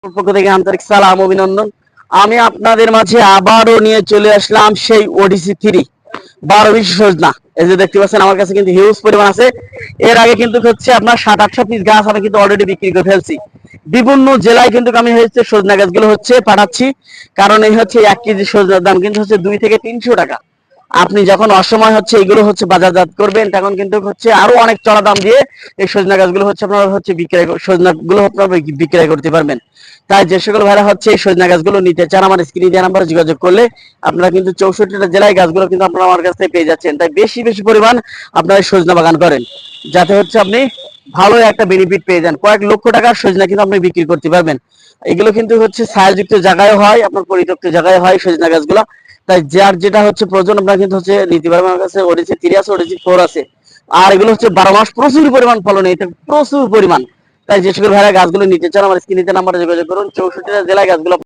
পক্ষ থেকে আন্তরিক সালাম অভিনন্দন। আমি আপনাদের মাঝে আবারও নিয়ে চলে আসলাম সেই ওডিসি 3 12 সজনা। এই যে দেখতে পাচ্ছেন আমার কাছে কিন্তু হিউজ পরিমাণ আছে। এর আগে কিন্তু হচ্ছে আপনার 700-800 পিস গাছ আমি কিন্তু অলরেডি বিক্রি করে ফেলছি। বিভিন্ন জেলায় কিন্তু আমি হচ্ছে সজনা গাছগুলো হচ্ছে পাঠাচ্ছি। কারণ এই হচ্ছে 1 কেজি সজনার দাম কিন্তু হচ্ছে 2 থেকে 300 টাকা। আপনি যখন অসময় হচ্ছে এগুলো হচ্ছে বাজারজাত করবেন তখন কিন্তু হচ্ছে আরো অনেক চড়া দাম দিয়ে এই সজনা গাছগুলো হচ্ছে আপনারা হচ্ছে সজনা গুলো আপনারা বিক্রয় করতে পারবেন। তাই যে সকল ভাইরা হচ্ছে এই সজনা গাছগুলো নিতে চান আমার স্ক্রিনে দেওয়া নাম্বারে যোগাযোগ করলে আপনারা কিন্তু 64টা জেলায় গাছগুলো কিন্তু আপনারা আমার কাছ থেকে পেয়ে যাচ্ছেন। তাই বেশি বেশি পরিমাণ আপনারা সজনা বাগান করেন, যাতে হচ্ছে আপনি ভালো একটা বেনিফিট পেয়ে যান। কয়েক লক্ষ টাকার সজনা কিন্তু আপনি বিক্রি করতে পারবেন। এগুলো কিন্তু হচ্ছে ছায়াযুক্ত জায়গায় হয়, আপনার পরিত্যক্ত জায়গায় হয় সজনা গাছগুলো। তাই যার যেটা হচ্ছে প্রয়োজন আপনারা কিন্তু হচ্ছে নিতে পারবেন। আমার কাছে ওডিসি 3 আছে, ওডিসি 4 আছে। আর এগুলো হচ্ছে 12 মাস প্রচুর পরিমাণ ফলন, এটা প্রচুর পরিমাণ। তাই যে সকল ভাইরা গাছগুলো নিতে চান আমার স্ক্রিনে নাম্বারে যোগাযোগ করুন। 64টা জেলায় গাছগুলো